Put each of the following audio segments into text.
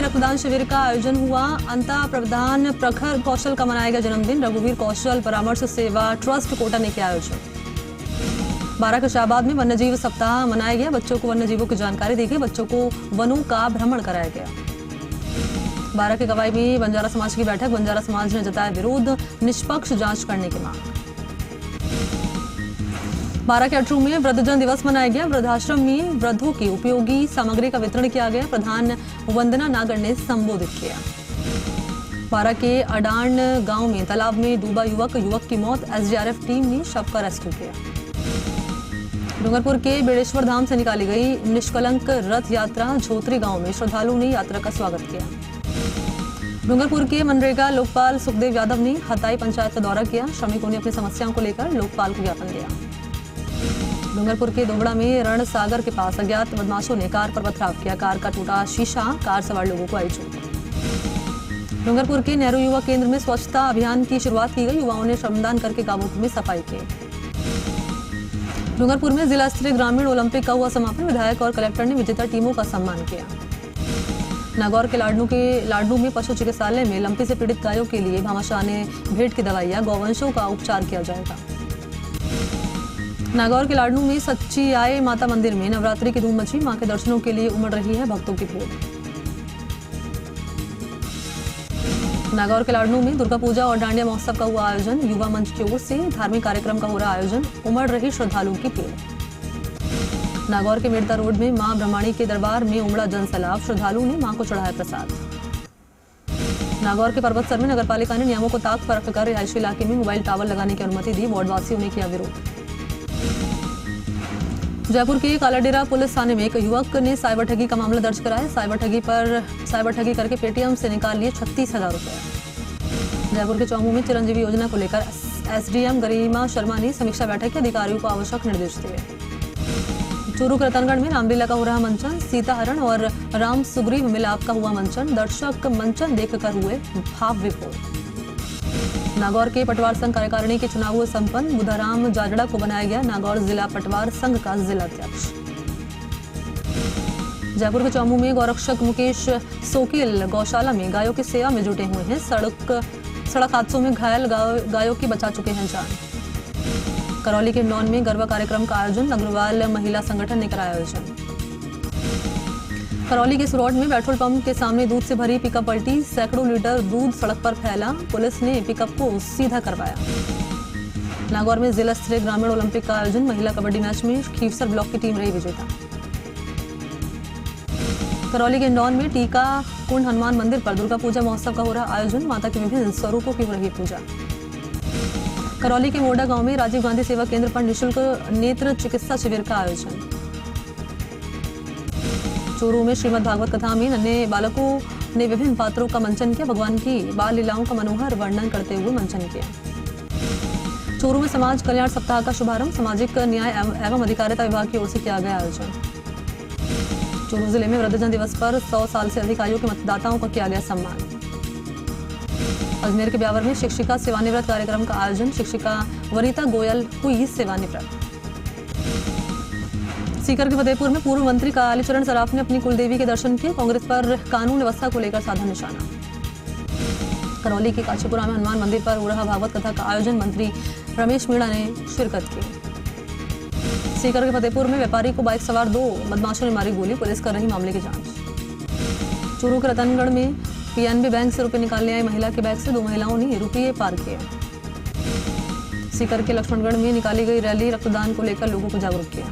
रक्तदान शिविर का आयोजन हुआ। अंता प्रधान प्रखर कौशल का मनाया गया जन्मदिन। रघुवीर कौशल परामर्श सेवा ट्रस्ट कोटा ने किया आयोजन। बारां के शाहबाद में वन्यजीव सप्ताह मनाया गया। बच्चों को वन्य जीवों की जानकारी दी गई। बच्चों को वनों का भ्रमण कराया गया। बारां के गवाई में बंजारा समाज की बैठक। बंजारा समाज ने जताया विरोध, निष्पक्ष जांच करने की मांग। बारां के अटरू में वृद्धजन दिवस मनाया गया। वृद्धाश्रम में वृद्धों की उपयोगी सामग्री का वितरण किया गया। प्रधान वंदना नागर ने संबोधित किया। बारां के अडांड गांव में तालाब में डूबा युवक की मौत। एसडीआरएफ टीम ने शव का रेस्क्यू किया। डूंगरपुर के बेड़ेश्वर धाम से निकाली गई निष्कलंक रथ यात्रा। झोतरी गांव में श्रद्धालुओं ने यात्रा का स्वागत किया। डूंगरपुर के मनरेगा लोकपाल सुखदेव यादव ने हताई पंचायत का दौरा किया। श्रमिकों ने अपनी समस्याओं को लेकर लोकपाल को ज्ञापन दिया। डूंगरपुर के दोबड़ा में रण सागर के पास अज्ञात बदमाशों ने कार पर पथराव किया। कार का टूटा शीशा, कार सवार लोगों को आई चोट। डूंगरपुर के नेहरू युवा केंद्र में स्वच्छता अभियान की शुरुआत की गई। युवाओं ने श्रमदान करके गांवों में सफाई की। डूंगरपुर में जिला स्तरीय ग्रामीण ओलंपिक का हुआ समापन। विधायक और कलेक्टर ने विजेता टीमों का सम्मान किया। नागौर के लाडनू में पशु चिकित्सालय में लंपी से पीड़ित गायों के लिए भामाशाह ने भेंट की दवाइयां। गौवंशों का उपचार किया जाएगा। नागौर के लाडनू में सच्ची आए माता मंदिर में नवरात्रि की धूम मची। मां के दर्शनों के लिए उमड़ रही है भक्तों की भीड़। नागौर के लाडनू में दुर्गा पूजा और डांडिया महोत्सव का हुआ आयोजन। युवा मंच की ओर से धार्मिक कार्यक्रम का हो रहा आयोजन। उमड़ रही श्रद्धालुओं की भीड़। नागौर के मेड़ता रोड में मां ब्रह्माणी के दरबार में उमड़ा जनसैलाब। श्रद्धालुओं ने मां को चढ़ाया प्रसाद। नागौर के पर्वतसर में नगरपालिका ने नियमों को ताक पर रखकर रिहायशी इलाके में मोबाइल टावर लगाने की अनुमति दी। वार्डवासियों ने किया विरोध। जयपुर के कालाडेरा पुलिस थाने में एक युवक ने साइबर ठगी का मामला दर्ज कराया। साइबर ठगी करके पेटीएम से निकाल लिए 36,000 रुपए। जयपुर के चौमू में चिरंजीवी योजना को लेकर एसडीएम गरिमा शर्मा ने समीक्षा बैठक की। अधिकारियों को आवश्यक निर्देश दिए। चूरू के रतनगढ़ में रामलीला का हो रहा मंचन। सीताहरण और राम सुग्रीव मिलाप का हुआ मंचन। दर्शक मंचन देखकर हुए भाव विभोर। नागौर के पटवार संघ कार्यकारिणी के चुनाव हुए संपन्न। बुधाराम जाजड़ा को बनाया गया नागौर जिला पटवार संघ का जिलाध्यक्ष। जयपुर के चौमू में गौरक्षक मुकेश सोकिल गौशाला में गायों की सेवा में जुटे हुए हैं। सड़क हादसों में घायल गायों की बचा चुके हैं जान। करौली के हिंडौन में गरबा कार्यक्रम का आयोजन। अग्रवाल महिला संगठन ने कराया आयोजन। करौली के सुरौड में पेट्रोल पंप के सामने दूध से भरी पिकअप पलटी। सैकड़ों लीटर दूध सड़क पर फैला। पुलिस ने पिकअप को सीधा करवाया। नागौर में जिला स्तरीय ग्रामीण ओलंपिक का आयोजन। महिला कबड्डी मैच में खीवसर ब्लॉक की टीम रही विजेता। करौली के हिंडौन में टीका कुंड हनुमान मंदिर पर दुर्गा पूजा महोत्सव का हो रहा आयोजन। माता के विभिन्न स्वरूपों की हो रही पूजा। करौली के मोडा गांव में राजीव गांधी सेवा केंद्र पर निःशुल्क नेत्र चिकित्सा शिविर का आयोजन। चूरू में श्रीमद् भागवत कथा में नन्हे बालकों ने विभिन्न पात्रों का मंचन किया। भगवान की बाल लीलाओं का मनोहर वर्णन करते हुए मंचन किया। चूरू में समाज कल्याण सप्ताह का शुभारंभ। सामाजिक न्याय एवं अधिकारिता विभाग की ओर से किया गया आयोजन। चूरू जिले में वृद्धजन दिवस पर 100 साल से अधिक आयु के मतदाताओं का किया गया सम्मान। अजमेर के ब्यावर में शिक्षिका सेवानिवृत्त कार्यक्रम का आयोजन। शिक्षिका वनिता गोयल हुई सेवानिवृत्त। सीकर के फतेहपुर में पूर्व मंत्री कालीचरण सराफ ने अपनी कुलदेवी के दर्शन किए। कांग्रेस पर कानून व्यवस्था को लेकर साधा निशाना। करौली के काशीपुरा में हनुमान मंदिर पर हो रहा भागवत कथा का आयोजन। मंत्री रमेश मीणा ने शिरकत की। सीकर के फतेहपुर में व्यापारी को बाइक सवार 2 बदमाशों ने मारी गोली। पुलिस कर रही मामले की जांच। चूरू के रतनगढ़ में पीएनबी बैंक से रुपए निकालने आई महिला के बैग से 2 महिलाओं ने रुपये पार किए। सीकर के लक्ष्मणगढ़ में निकाली गई रैली रक्तदान को लेकर लोगों को जागरूक किया।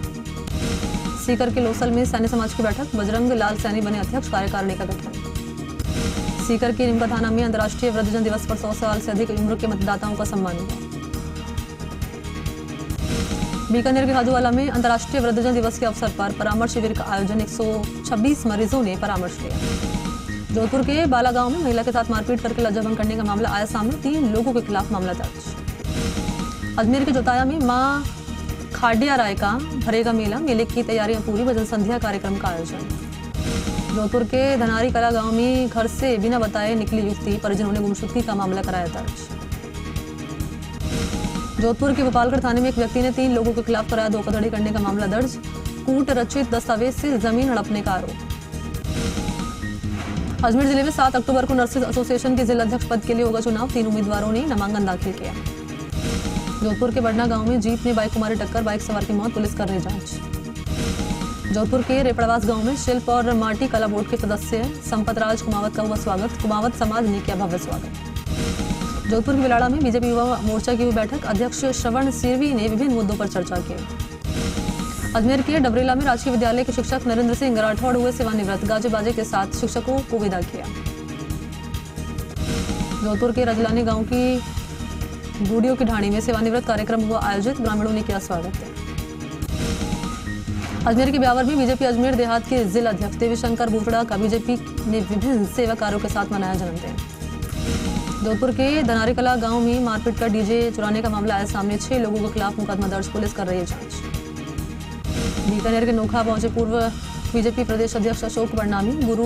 सीकर के लोसल में सैन्य समाज की बैठक। बजरंग लाल सैनी बने अध्यक्ष। कार्यकारिणी का गठन। सीकर के निमका थाना में अंतर्राष्ट्रीय वृद्धजन दिवस पर 100 साल से अधिक उम्र के मतदाताओं का सम्मान हुआ। बीकानेर के हाजूवाला में अंतर्राष्ट्रीय वृद्धजन दिवस के अवसर पर परामर्श शिविर का आयोजन। 126 मरीजों ने परामर्श लिया। जोधपुर के बालागांव में महिला के साथ मारपीट करके लज्जाभंग करने का मामला आया सामने। 3 लोगों के खिलाफ मामला दर्ज। अजमेर के जोताया में मां खाडिया राय का भरेगा मेला। मेले की तैयारियां पूरी। भजन संध्या कार्यक्रम का आयोजन। जोधपुर के धनारी कला गांव में घर से बिना बताए निकली युवती। परिजनों ने गुमशुदगी का मामला कराया दर्ज। जोधपुर के गोपालगढ़ थाने में एक व्यक्ति ने 3 लोगों के खिलाफ कराया धोखाधड़ी करने का मामला दर्ज। कूट रचित दस्तावेज से जमीन हड़पने का आरोप। अजमेर जिले में 7 अक्टूबर को नर्सेज एसोसिएशन के जिला अध्यक्ष पद के लिए होगा चुनाव। 3 उम्मीदवारों ने नामांकन दाखिल किया। जोधपुर के बड़ना गांव में जीप ने बाइक को मारी टक्कर, बाइक सवार की मौत, पुलिस कर रही जांच। जोधपुर के रेपड़वास गांव में शिल्प और माटी कला बोर्ड के सदस्य संपत राज कुमावत का हुआ स्वागत, कुमावत समाज ने किया भव्य स्वागत। जोधपुर के बिलाड़ा में बीजेपी युवा मोर्चा की हुई बैठक, अध्यक्ष श्रवण सिरवी ने विभिन्न मुद्दों पर चर्चा की। अजमेर के डबरेला में राजकीय विद्यालय के शिक्षक नरेंद्र सिंह राठौड़ हुए सेवानिवृत्त, गाजे बाजे के साथ शिक्षकों को विदा किया। जोधपुर के रजलानी गांव की बूढ़ियों की ढाणी में सेवानिवृत्त कार्यक्रम हुआ आयोजित, ग्रामीणों ने किया स्वागत। अजमेर के ब्यावर में बीजेपी अजमेर देहात के जिला अध्यक्ष देवीशंकर बूटड़ा का बीजेपी ने विभिन्न सेवा कार्यों के साथ मनाया जन्मदिन। जोधपुर के धनारीकला गांव में मारपीट कर डीजे चुराने का मामला आया सामने, 6 लोगों के खिलाफ मुकदमा दर्ज, पुलिस कर रही है जांच। बीकानेर के नोखा पहुंचे पूर्व बीजेपी प्रदेश अध्यक्ष अशोक बड़नामी, गुरु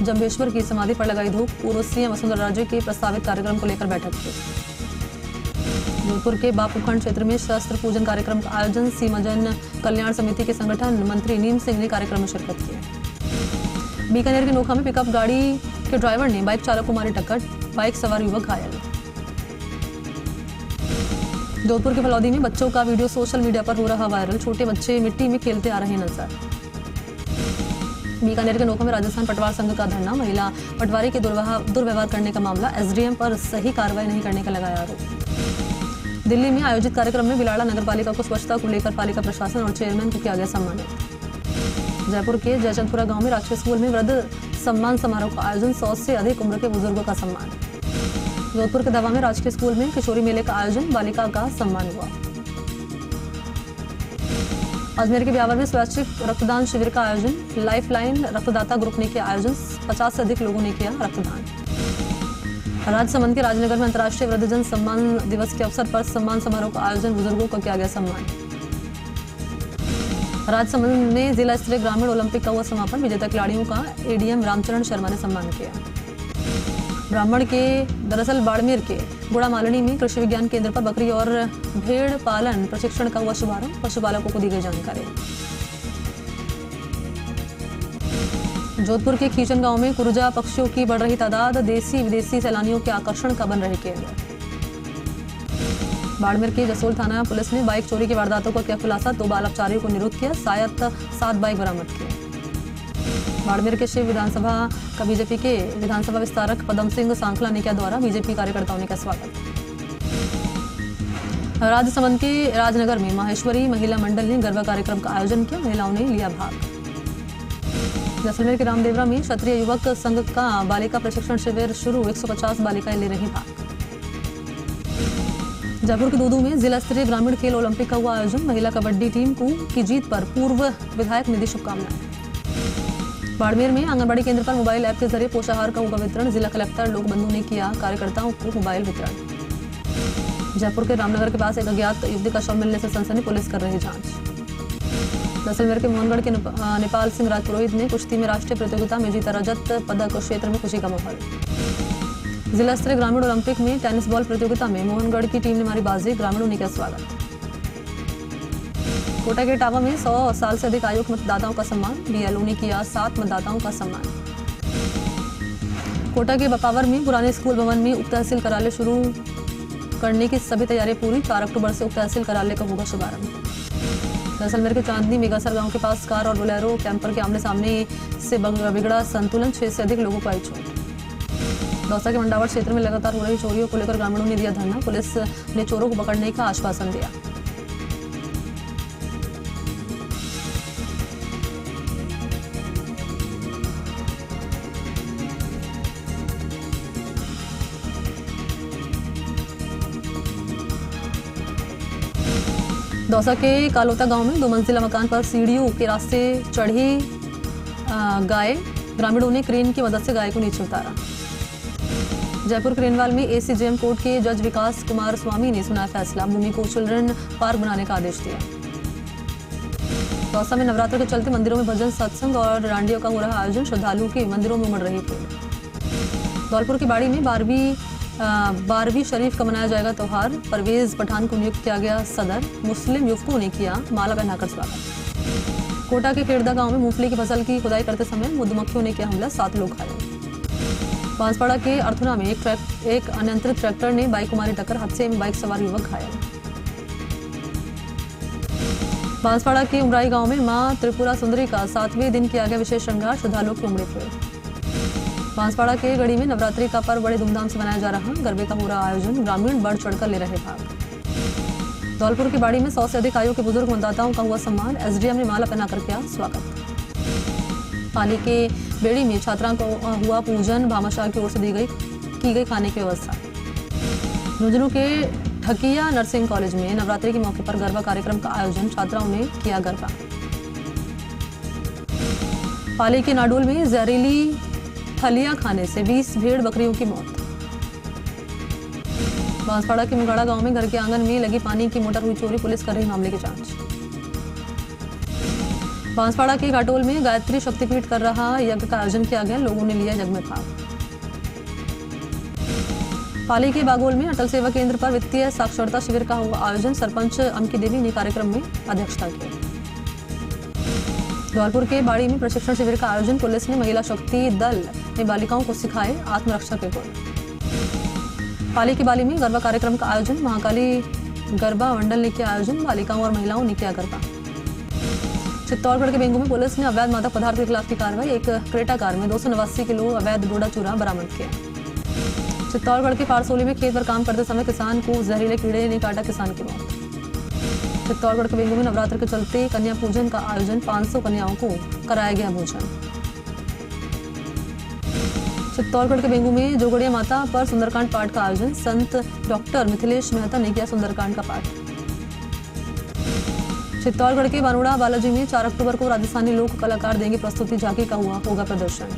जम्भेश्वर की समाधि पर लगाई धूप, पूर्व सीएम वसुंधरा राजे के प्रस्तावित कार्यक्रम को लेकर बैठक की। जोधपुर के बापूखंड क्षेत्र में शस्त्र पूजन कार्यक्रम का आयोजन, सीमाजन कल्याण समिति के संगठन मंत्री नीम सिंह ने कार्यक्रम में शिरकत की। बीकानेर के नोखा में पिकअप गाड़ी के ड्राइवर ने बाइक चालक को मारी टक्कर, बाइक सवार युवक घायल। जोधपुर के फलौदी में बच्चों का वीडियो सोशल मीडिया पर हो रहा वायरल, छोटे बच्चे मिट्टी में खेलते आ रहे नजर। बीकानेर के नोखा में राजस्थान पटवार संघ का धरना, महिला पटवारी के दुर्व्यवहार करने का मामला, एसडीएम पर सही कार्रवाई नहीं करने का लगाया आरोप। दिल्ली में आयोजित कार्यक्रम में बिलाड़ा नगरपालिका को स्वच्छता को लेकर पालिका प्रशासन और चेयरमैन को किया गया सम्मानित। जयपुर के जयचंदपुरा गांव में राजकीय स्कूल में वृद्ध सम्मान समारोह का आयोजन, 100 से अधिक उम्र के बुजुर्गों का सम्मान। जोधपुर के दवा में राजकीय स्कूल में किशोरी मेले का आयोजन, बालिका का सम्मान हुआ। अजमेर के ब्यावर में स्वैच्छिक रक्तदान शिविर का आयोजन, लाइफलाइन रक्तदाता ग्रुप ने किया आयोजन, 50 से अधिक लोगों ने किया रक्तदान। राजसमंद के राजनगर में अंतर्राष्ट्रीय वृद्धजन सम्मान दिवस के अवसर पर सम्मान समारोह का आयोजन, बुजुर्गों का किया गया सम्मान। राजसमंद में जिला स्तरीय ग्रामीण ओलंपिक का हुआ समापन, विजेता खिलाड़ियों का एडीएम रामचरण शर्मा ने सम्मान किया। ब्राह्मण के दरअसल बाड़मेर के गुड़ा मालनी में कृषि विज्ञान केंद्र पर बकरी और भेड़ पालन प्रशिक्षण का हुआ शुभारंभ, पशुपालकों को दी गई जानकारी। जोधपुर के खींचन गांव में कुरुजा पक्षियों की बढ़ रही तादाद, देसी विदेशी सैलानियों के आकर्षण का बन रहे केंद्र। बाड़मेर के जसोल थाना पुलिस ने बाइक चोरी की वारदातों को किया खुलासा, 2 बाल अपचारियों को निरुद्ध किया, शायद 7 बाइक बरामद किए। बाड़मेर के शिव विधानसभा का बीजेपी के विधानसभा विस्तारक पदम सिंह सांखला ने किया दौरा, बीजेपी कार्यकर्ताओं ने किया स्वागत। राजसमंद के राजनगर में माहेश्वरी महिला मंडल ने गरबा कार्यक्रम का आयोजन किया, महिलाओं ने लिया भाग। जैसलमेर के रामदेवरा में क्षत्रिय युवक संघ का बालिका प्रशिक्षण शिविर शुरू, 150 बालिकाएं ले रही भाग। जयपुर के दूदू में जिला स्तरीय ग्रामीण खेल ओलंपिक का हुआ आयोजन, महिला कबड्डी टीम की जीत पर पूर्व विधायक ने दी शुभकामनाएं। बाड़मेर में आंगनबाड़ी केंद्र पर मोबाइल ऐप के जरिए पोषाहार का होगा वितरण, जिला कलेक्टर लोकबंधु ने किया कार्यकर्ताओं को मोबाइल वितरण। जयपुर के रामनगर के पास एक अज्ञात युवती का शव मिलने से सनसनी, पुलिस कर रही जांच। जैसलमेर के मोहनगढ़ के नेपाल सिंह राजपुरोहित ने कुश्ती में राष्ट्रीय प्रतियोगिता में जीता रजत पदक, क्षेत्र में खुशी का माहौल। जिला स्तरीय ग्रामीण ओलंपिक में टेनिस बॉल प्रतियोगिता में मोहनगढ़ की टीम ने मारी बाजी, ग्रामीणों ने किया स्वागत। कोटा के टावा में 100 साल से अधिक आयु के मतदाताओं का सम्मान, बीएलओ ने किया 7 मतदाताओं का सम्मान। कोटा के बपावर में पुराने स्कूल भवन में उप तहसील कार्यालय शुरू करने की सभी तैयारियां पूरी, 4 अक्टूबर से उप तहसील कार्यालय का होगा शुभारंभ। जैसलमेर के चांदनी मेगासर गांव के पास कार और बोलेरो कैंपर के आमने सामने से बिगड़ा संतुलन, 6 से अधिक लोगों को आई चोट। दौसा के मंडावर क्षेत्र में लगातार हो रही चोरियों को लेकर ग्रामीणों ने दिया धरना, पुलिस ने चोरों को पकड़ने का आश्वासन दिया। दौसा के कालोता गांव में 2 मंजिला मकान पर सीढ़ियों के रास्ते चढ़ी गाय, ग्रामीणों ने क्रेन की मदद से गाय को नीचे उतारा। जयपुर क्रेनवाल में एसीजेएम कोर्ट के जज विकास कुमार स्वामी ने सुनाया फैसला, भूमि को चिल्ड्रन पार्क बनाने का आदेश दिया। दौसा में नवरात्र के चलते मंदिरों में भजन सत्संग और डांडियों का हो रहा आयोजन, श्रद्धालुओं की मंदिरों में उमड़ रही भीड़। धौलपुर की बाड़ी में 12वीं शरीफ का मनाया जाएगा त्योहार, परवेज पठान को नियुक्त किया गया सदर, मुस्लिम युवकों ने किया माला पहनाकर स्वागत। कोटा के खेड़दा गांव में मूंगफली की फसल की खुदाई करते समय मधुमक्खियों ने किया हमला, 7 लोग घायल। बांसवाड़ा के अर्थुना में एक अनियंत्रित ट्रैक्टर ने बाइक को मारी टक्कर, हादसे में बाइक सवार युवक घायल। बांसवाड़ा के उमराई गांव में मां त्रिपुरा सुंदरी का 7वें दिन किया गया विशेष श्रृंगार, श्रद्धालुओं की उमड़ी भीड़। बांसवाड़ा के गढ़ी में नवरात्रि का पर्व बड़े धूमधाम से मनाया जा रहा, गरबे का हो रहा आयोजन, ग्रामीण बढ़ चढ़कर ले रहे भाग। धौलपुर की बाड़ी में 100 से अधिक आयु के बुजुर्ग मतदाताओं का हुआ सम्मान, एसडीएम ने माला पहनाकर किया स्वागत। पाली के बेड़ी में छात्रा को हुआ पूजन, भामाशाह की ओर से की गई खाने की व्यवस्था। झुंझुनू के ठकिया नर्सिंग कॉलेज में नवरात्रि के मौके पर गरबा कार्यक्रम का आयोजन, छात्राओं ने किया गरबा। पाली के नाडोल में जहरीली फलियां खाने से 20 भेड़ बकरियों की मौत। बांसवाड़ा के मुगाड़ा गांव में घर के आंगन में लगी पानी की मोटर हुई चोरी, पुलिस कर रही मामले की जांच। बांसवाड़ा के घाटोल में गायत्री शक्तिपीठ कर रहा यज्ञ का आयोजन किया गया, लोगों ने लिया यज्ञ में भाग। पाली के बागोल में अटल सेवा केंद्र पर वित्तीय साक्षरता शिविर का हुआ आयोजन, सरपंच अमकी देवी ने कार्यक्रम में अध्यक्षता की। धौलपुर के बाड़ी में प्रशिक्षण शिविर का आयोजन, पुलिस ने महिला शक्ति दल ने बालिकाओं को सिखाए आत्मरक्षा के गुण। पाली के बाली में गरबा कार्यक्रम का आयोजन, महाकाली गरबा मंडल ने किया आयोजन, बालिकाओं और महिलाओं ने किया गरबा। चित्तौड़गढ़ के बेंगू में पुलिस ने अवैध मादक पदार्थ के खिलाफ की कार्रवाई, एक क्रेटा कार में 289 किलो अवैध डोडा चूरा बरामद किया। चित्तौड़गढ़ के पारसोली में खेत पर काम करते समय किसान को जहरीले कीड़े ने काटा, किसान की मौत। चित्तौड़गढ़ के बेंगू में नवरात्र के चलते कन्या पूजन का आयोजन, 500 कन्याओं को कराया गया भोजन। चित्तौड़गढ़ के बेंगू में जोगड़िया माता पर सुंदरकांड पाठ का आयोजन, संत डॉक्टर मिथिलेश मेहता ने किया सुंदरकांड का पाठ। चित्तौड़गढ़ के बानोड़ा बालाजी में 4 अक्टूबर को राजस्थानी लोक कलाकार देंगे प्रस्तुति, झांकी का होगा प्रदर्शन।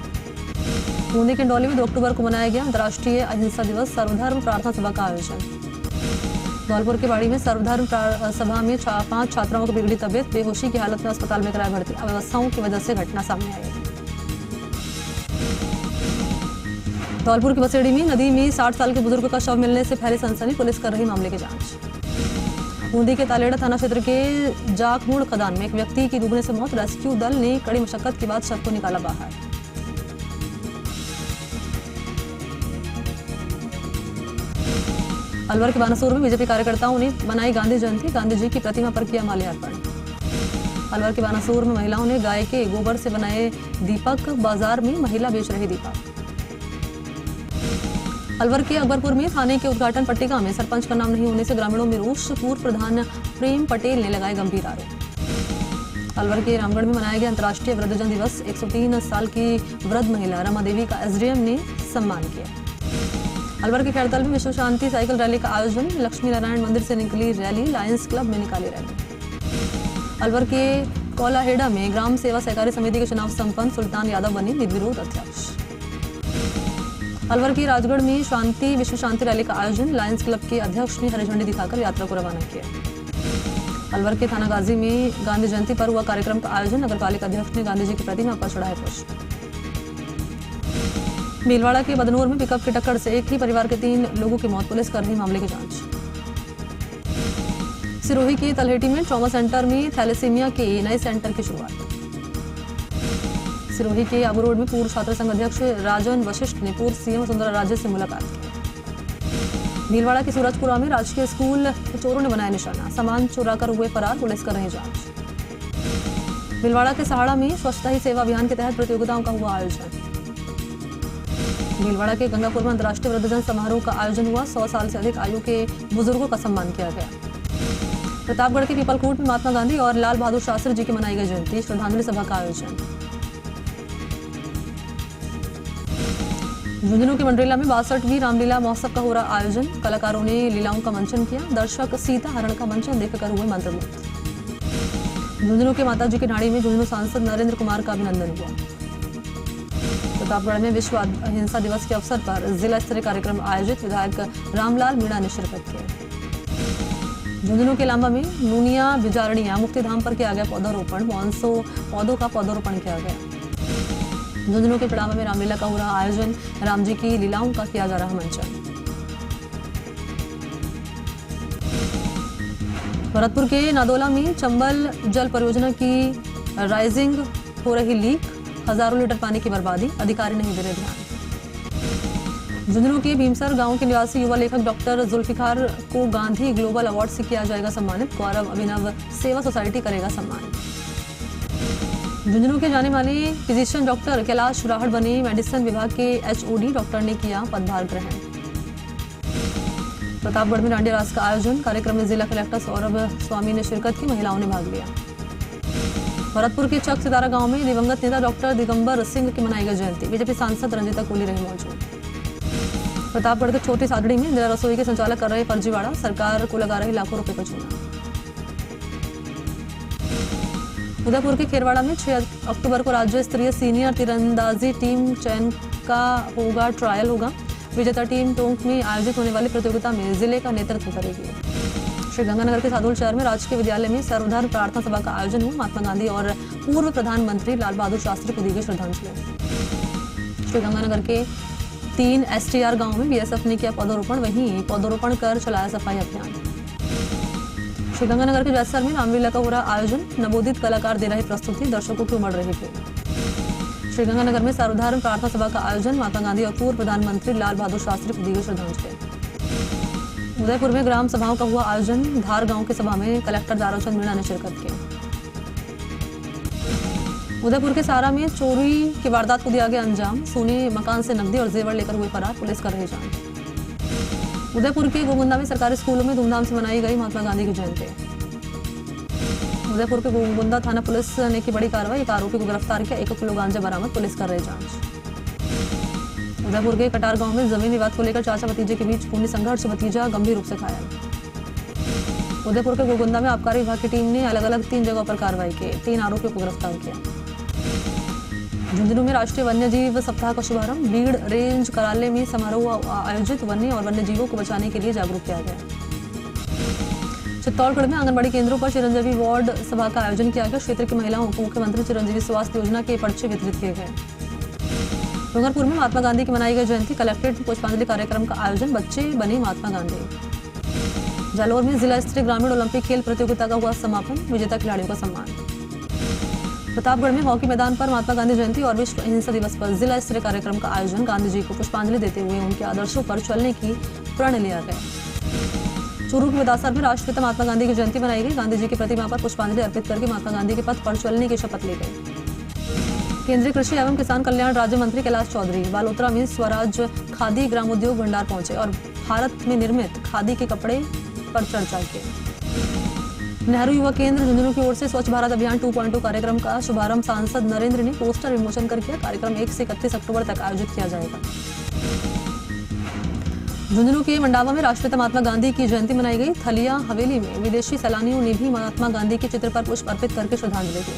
बूंदी के इंडौली में 2 अक्टूबर को मनाया गया अंतर्राष्ट्रीय अहिंसा दिवस, सर्वधर्म प्रार्थना सभा का आयोजन। धौलपुर के बाड़ी में सर्वधर्म सभा में 5 छात्राओं की बिगड़ी तबियत, बेहोशी की हालत में अस्पताल में कराया भर्ती, अव्यवस्थाओं की वजह से घटना सामने आई। धौलपुर की बसेड़ी में नदी में 60 साल के बुजुर्ग का शव मिलने से फैली सनसनी, पुलिस कर रही मामले की जांच। बूंदी के तालेड़ा थाना क्षेत्र के जाखमूड़ खदान में एक व्यक्ति की डूबने से मौत, रेस्क्यू दल ने कड़ी मशक्कत के बाद शव को निकाला बाहर। अलवर के बानासूर में बीजेपी कार्यकर्ताओं ने मनाई गांधी जयंती, गांधी जी की प्रतिमा पर किया माल्यार्पण। अलवर के बानासूर में महिलाओं ने गाय के गोबर से बनाए दीपक, बाजार में महिला बेच रही दीपक। अलवर के अकबरपुर में थाने के उद्घाटन पट्टिका में सरपंच का नाम नहीं होने से ग्रामीणों में रोष, पूर्व प्रधान प्रेम पटेल ने लगाए गंभीर आरोप। अलवर के रामगढ़ में मनाया गया अंतर्राष्ट्रीय वृद्धजन दिवस, 103 साल की वृद्ध महिला रमा देवी का एसडीएम ने सम्मान किया। अलवर के खैरतल में विश्व शांति साइकिल रैली का आयोजन, लक्ष्मी नारायण मंदिर से निकली रैली, लायंस क्लब में निकाली रैली। अलवर के कोलाहेड़ा में ग्राम सेवा सहकारी समिति के चुनाव संपन्न, सुल्तान यादव बने निर्विरोध अध्यक्ष। अलवर की राजगढ़ में शांति विश्व शांति रैली का आयोजन, लायंस क्लब के अध्यक्ष ने हरी झंडी दिखाकर यात्रा को रवाना किया। अलवर के थाना गाजी में गांधी जयंती पर हुआ कार्यक्रम का आयोजन, नगरपालिका अध्यक्ष ने गांधी जी की प्रतिमा पर चढ़ाए पुष्प। भीलवाड़ा के बदनूर में पिकअप की टक्कर से एक ही परिवार के 3 लोगों की मौत, पुलिस कर रही मामले की जांच। सिरोही की तलहेटी में ट्रॉमा सेंटर में थैलेसीमिया के नए सेंटर की शुरुआत। सिरोही के आबू रोड में पूर्व छात्र संघ अध्यक्ष राजन वशिष्ठ ने पूर्व सीएम वसुंधरा राजे से मुलाकात की। भीलवाड़ा के सूरजपुरा में राजकीय स्कूल चोरों ने बनाया निशाना, सामान चुरा कर हुए फरार, पुलिस कर रही जांच। भीलवाड़ा के सहाड़ा में स्वच्छता ही सेवा अभियान के तहत प्रतियोगिताओं का हुआ आयोजन। भीलवाड़ा के गंगापुर में अंतर्राष्ट्रीय वृद्धजन समारोह का आयोजन हुआ, 100 साल से अधिक आयु के बुजुर्गों का सम्मान किया गया। प्रतापगढ़ के पीपलकोट में महात्मा गांधी और लाल बहादुर शास्त्री जी की मनाई गई जयंती, श्रद्धांजलि सभा का आयोजन। झुंझुनू के मंडरेला में 62वीं रामलीला महोत्सव का हो रहा आयोजन, कलाकारों ने लीलाओं का मंचन किया, दर्शक सीता हरण का मंचन देखकर हुए मंत्रमुग्ध। झुंझुनू के माताजी की ढाणी में झुंझुनू सांसद नरेंद्र कुमार का अभिनंदन हुआ। प्रतापगढ़ में विश्व अहिंसा दिवस के अवसर पर जिला स्तरीय कार्यक्रम आयोजित, विधायक रामलाल मीणा ने शिरकत की। झुंझुनू के लांबा में नूनिया बिजारणिया मुक्तिधाम पर किया गया पौधारोपण, 500 पौधों का पौधारोपण किया गया। झुंझुनू के पिड़ावा में रामलीला का हो रहा आयोजन, राम जी की लीलाओं का किया जा रहा मंचन। भरतपुर के नादोला में चंबल जल परियोजना की राइजिंग हो रही लीक, हजारों लीटर पानी की बर्बादी, अधिकारी नहीं दे रहे ध्यान। झुंझुनू के भीमसर गांव के निवासी युवा लेखक डॉक्टर जुल्फिकार को गांधी ग्लोबल अवार्ड से किया जाएगा सम्मानित। गौरव अभिनव सेवा सोसाइटी करेगा सम्मान। झुंझुनू के जाने माने फिजिशियन डॉक्टर कैलाश राहड़ बने मेडिसिन विभाग के HOD। डॉक्टर ने किया पदभार ग्रहण। प्रतापगढ़ में डांडिया रास का आयोजन। कार्यक्रम में जिला कलेक्टर सौरभ स्वामी ने शिरकत की। महिलाओं ने भाग लिया। भरतपुर के चक सितारा गांव में दिवंगत नेता डॉक्टर दिगंबर सिंह की मनाई गई जयंती। बीजेपी सांसद रंजीता कोहली रही मौजूद। प्रतापगढ़ के छोटी सादड़ी में इंदिरा रसोई के संचालक कर रहे फर्जीवाड़ा। सरकार को लगा रही लाखों रुपए का चूना। उदयपुर के खेरवाड़ा में 6 अक्टूबर को राज्य स्तरीय सीनियर तीरंदाजी टीम चयन का ट्रायल होगा। विजेता टीम टोंक में आयोजित होने वाली प्रतियोगिता में जिले का नेतृत्व करेगी। श्रीगंगानगर के सादुल शहर में राजकीय विद्यालय में सर्वधर्म प्रार्थना सभा का आयोजन हुआ। महात्मा गांधी और पूर्व प्रधानमंत्री लाल बहादुर शास्त्री को दी गई श्रद्धांजलि। श्रीगंगानगर के 3 STR गांव में BSF ने किया पौधरोपण। वहीं पौधरोपण कर चलाया सफाई अभियान। श्रीगंगानगर के जैसर में रामलीला का हो रहा आयोजन। नवोदित कलाकार दे रहे प्रस्तुति। दर्शकों की उमड़ रही थी। श्रीगंगानगर में सर्वधर्म प्रार्थना सभा का आयोजन। महात्मा गांधी और पूर्व प्रधानमंत्री लाल बहादुर शास्त्री को दी गई श्रद्धांजलि। उदयपुर में ग्राम सभाओं का हुआ आयोजन। धार गांव की सभा में कलेक्टर दाराचंद मीणा ने शिरकत की। उदयपुर के सारा में चोरी की वारदात को दिया गया अंजाम। सोने मकान से नकदी और जेवर लेकर हुए फरार। पुलिस कर रही जांच। उदयपुर के गोगुंदा में सरकारी स्कूलों में धूमधाम से मनाई गई महात्मा गांधी की जयंती। उदयपुर के गोगुंदा थाना पुलिस ने की बड़ी कार्रवाई। एक आरोपी को गिरफ्तार किया। 1 किलो गांजा बरामद। पुलिस कर रही जांच। उदयपुर के कटार गांव में जमीन विवाद को लेकर चाचा भतीजे के बीच खूनी संघर्ष। भतीजा गंभीर रूप से घायल। उदयपुर के गोगुंदा में आबकारी विभाग की टीम ने अलग अलग 3 जगहों पर कार्रवाई की। 3 आरोपियों को गिरफ्तार किया। झुंझुनू में राष्ट्रीय वन्यजीव सप्ताह का शुभारंभ। बीड़ रेंज कराले में समारोह आयोजित। वन्य और वन्य जीवों को बचाने के लिए जागरूक किया गया। चित्तौड़गढ़ में आंगनबाड़ी केंद्रों पर चिरंजीवी वार्ड सभा का आयोजन किया गया। क्षेत्र की महिलाओं को मुख्यमंत्री चिरंजीवी स्वास्थ्य योजना के पर्चे वितरित किए गए। डूंगरपुर में महात्मा गांधी की मनाई गई जयंती। कलेक्ट्रेट में पुष्पांजलि कार्यक्रम का आयोजन। बच्चे बने महात्मा गांधी। जालौर में जिला स्तरीय ग्रामीण ओलंपिक खेल प्रतियोगिता का हुआ समापन। विजेता खिलाड़ियों का सम्मान। प्रतापगढ़ में हॉकी मैदान पर महात्मा गांधी जयंती और विश्व अहिंसा दिवस पर जिला स्तरीय कार्यक्रम का आयोजन। गांधी जी को पुष्पांजलि देते हुए उनके आदर्शों पर चलने की प्रण लिया गया। चूरू के बेदासर में राष्ट्रपिता महात्मा गांधी की जयंती मनाई गई। गांधी जी की प्रतिमा पर पुष्पांजलि अर्पित करके महात्मा गांधी के पथ पर चलने की शपथ ली गई। केंद्रीय कृषि एवं किसान कल्याण राज्य मंत्री कैलाश चौधरी बालोतरा में स्वराज खादी ग्रामोद्योग भंडार पहुंचे और भारत में निर्मित खादी के कपड़े पर चर्चा की। नेहरू युवा केंद्र झुंझुनू की ओर से स्वच्छ भारत अभियान 2.0 कार्यक्रम का शुभारंभ सांसद नरेंद्र ने पोस्टर विमोचन कर किया। कार्यक्रम 1 से 31 अक्टूबर तक आयोजित किया जाएगा। झुंझुनू के मंडावा में राष्ट्रपिता महात्मा गांधी की जयंती मनाई गई। थलिया हवेली में विदेशी सैलानियों ने भी महात्मा गांधी के चित्र पर पुष्प अर्पित करके श्रद्धांजलि दी।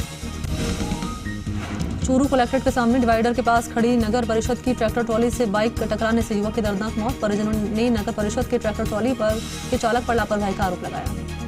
चूरू कलेक्ट्रेट के सामने डिवाइडर के पास खड़ी नगर परिषद की ट्रैक्टर ट्रॉली से बाइक टकराने से युवक की दर्दनाक मौत। परिजनों ने नगर परिषद के ट्रैक्टर ट्रॉली पर के चालक पर लापरवाही का आरोप लगाया।